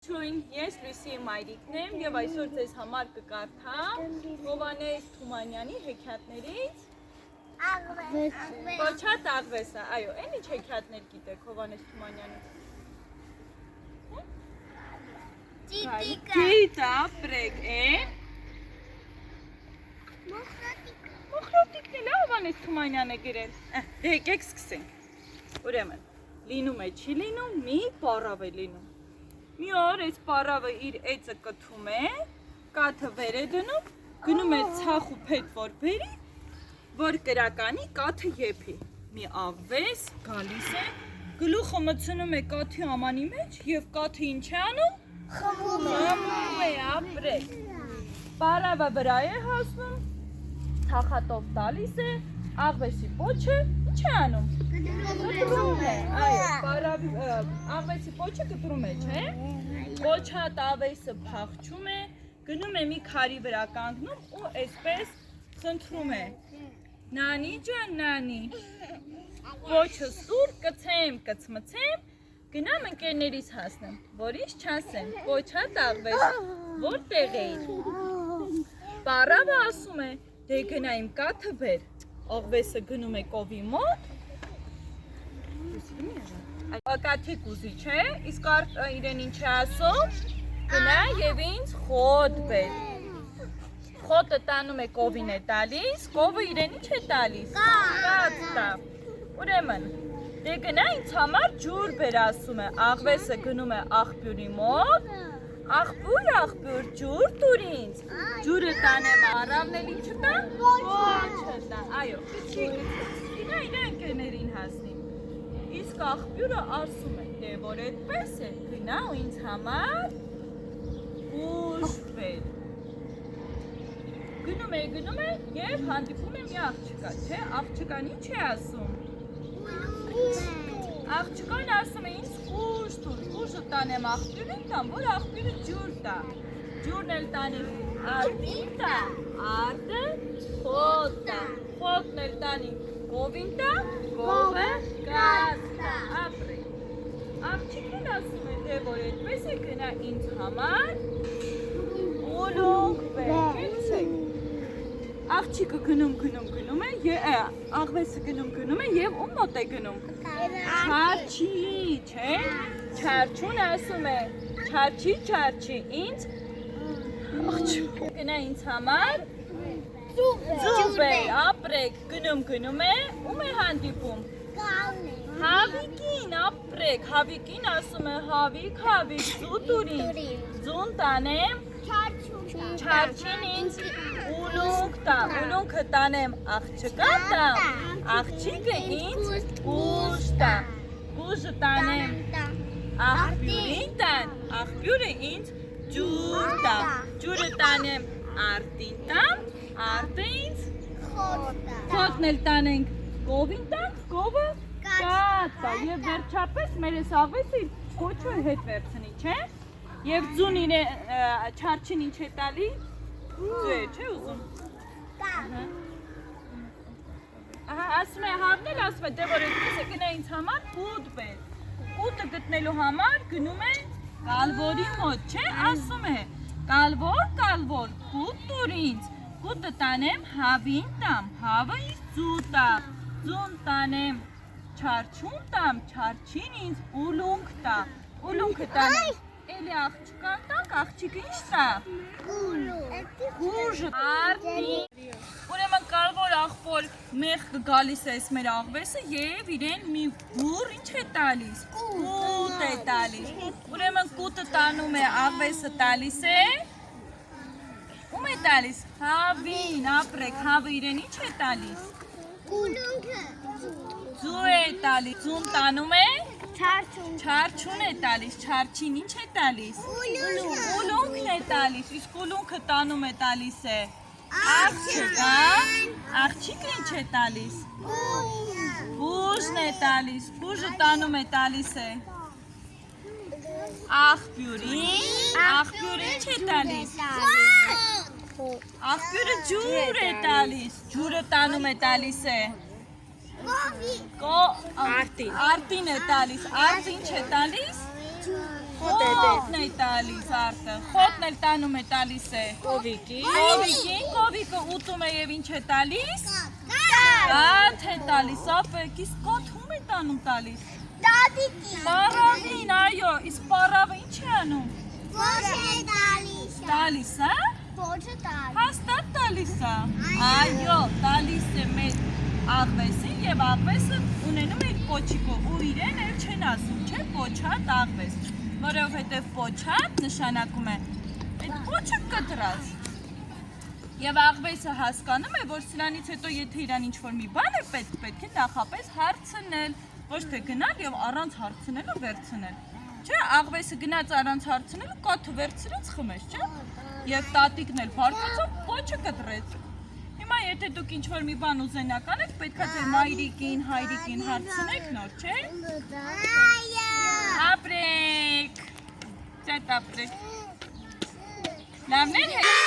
Չույն, ես Լույսի մայրիկն եմ և այսօր ձեզ համար կկարդամ Հովհաննես Թումանյանի հեքիաթներից Կոչած աղվեսը, այո, են ինչ հեքիաթներ գիտեք Հովհաննես Թումանյանից Գիտ ապրեք են Մոխրոտիկն էլ Հովհաննես Թումանյանը գրել Դե եկեք սկսենք Ուրեմն, լինում է չի լինում, մի պառավ է լինում Մի օր այս պառավը իր էծը կթում է, կաթը վեր է դնում, գնում է ցախ ու փետ որ բերի, որ կրականի կաթը եփի։ Մի աղվես գալիս է, գլուխը մտցնում է կաթի ամանի մեջ և կաթը ինչ է անում։ Խմում է, ապրեք։ Պառավը վրա է հասնում, թախատով տալիս է, աղվեսի պոչը ինչ է անում։ Կտրում է, այո, աղվեսի պոչը կտրում է, չէ։ Կոչած աղվեսը փախչում է, գնում է մի քարի վրա կանգնում ու այսպես խնդրում է. Նանի ջան, նանի, պոչը սուր կցեմ, կցմցեմ, գնամ ընկերներիս հասնեմ, որ ինչ չասեմ, կոչած աղվես, որտեղ էիր։ Պառավը ասում է, դե գնա իմ կաթը բեր, աղվեսը գնում է կովի մոտ, Կաթի կուզի չէ, իսկ իրեն ինչ է ասում, գնա և ինձ խոտ բեր, խոտը տանում է կովին է տալիս, կովը իրեն ինչ է տալիս, կաթ տա, ուրեմն, դե գնա ինձ համար ջուր բեր ասում է, աղվեսը գնում է աղբյուրի մոտ, աղբյուր, ջուր տուր ինձ, ջուրը տանեմ առավն էլ ինչ տա, ոչը տա, այո, կչի, գնա իրեն ընկերներին հասնի Իսկ աղբյուրը ասում է, դե որ այդպես է, գնա ու ինձ համար ուժ բեր։ Գնում է և հանդիպում է մի աղջկա, չէ, աղջկան ինչ է ասում։ Աղջկան ասում է ինձ ուժ տուր, ուժը տանեմ աղբյուրին տամ, որ աղբյուրը ջուր տա։ Ջուրն էլ տանեմ արդին տա, արդը խոտ տա, խոտն էլ տանեմ Կովին տա, կովը կաթ տա, ապրեք։ Աղջիկն ասում է, դե որ այդպես է գնա ինձ համար, ուլունք բեր, կեցեք։ Աղջիկը գնում է, աղվեսը գնում է և ում մոտ է գնում։ Չարչի, չէ, չարչուն ասում է, չարչի, ինձ, գնա ինձ համար, Ձուբ է, ապրեք, գնում է, ում է հանդիպում։ Հավիկին, ապրեք, հավիկին ասում է, հավիկ, ձու տուրին, ձուն տանեմ, չարչին ինձ ուլունք տա, ուլունքը տանեմ աղջկա տամ, աղջիկը ինձ ուժ տա, ուժը տանեմ աղբյուրին տան, աղբյուրը ինձ ջուր տա, ջուրը տանեմ արդին տամ, Արդը ինձ խոտն էլ տանենք կովին տանք, կովը կաթ տա և վերջապես մեր ես աղվեսը իր կոչը հետ վերցնի, չէ? Եվ ձուն չարչին ինչ է տալի, ձու է, չէ ուզում? Ասում է հավն էլ ասում է, դե որ այդպես է գնա ինձ համար կուտ բեր, կուտը գտնելու համար գնում է կալվորի մոտ, չէ? Ասում է, կալվոր, կուտ տուր ինձ Կուտը տանեմ հավին տամ, հավը ինձ ձու տա, ձուն տանեմ չարչուն տամ, չարչին ինձ ուլունք տա, ուլունքը տանեմ, էլի աղջկան տակ, աղջիկը ինչ տա, ուժը արդին, ուրեմն կարվոր աղբոր մեղքը գալիս է ես մեր աղվեսը և իրեն մի բուր ինչ է տալիս, կուտ է տալիս, ուրեմն կուտը տանում է աղվեսը տալիս է, Ում է տալիս, հավին, ապրեք, հավը իրեն ինչ է տալիս, ձու է տալիս, ձուն տանում է, չարչուն է տալիս, չարչին ինչ է տալիս, ուլունքն է տալիս, իսկ ուլունքը տանում է տալիս է, աղջիկը ինչ է տալիս, ուժն է տալիս, ուժը տանում է տալիս է, աղբյուրը ինչ է տալիս, աղբյուրը ջուր է տալիս, ջուրը տանում է տալիս է, Արտին է տալիս, արդ ինչ է տալիս, Խոտն է տալիս արտը, խոտն էլ տանում է տալիս է Կովիկին, Կովիկը ուտում է և ինչ է տալիս? Կաթ է տալիս, ապեք, իսկ կաթ ում է տանում տալիս? Պարավին, այո, իսկ պարավը ինչ է անում? Տալիս, հա? Հաստատ տալիս է, այո, տալիս է մեր աղվեսին և աղվեսը ունենում է պոչիկը ու իրեն էլ չեն ասում, չէ, պոչատ աղվես, որովհետև պոչատ նշանակում է այդ պոչը կտրած և աղվեսը հասկանում է, որ սրանից հետո եթե իրան ինչ-որ մի բան է պետք է նախապես հարցնել, ոչ թե գնալ և առանց հարցնելու վերցնել, չէ, աղվեսը գնաց առանց հարցնելու կաթը վերցրեց խմեց, չէ, և տատիկն էլ բարձրացավ պոչը կտրեց, հիմա եթե դուք ինչ-որ մի բան ուզենակ անեք, պետք է ձեր մայրիկին, հայրիկին հարցնեք նոր, չէ, ապրեք, ճատ ապրեք, լավն էր հետ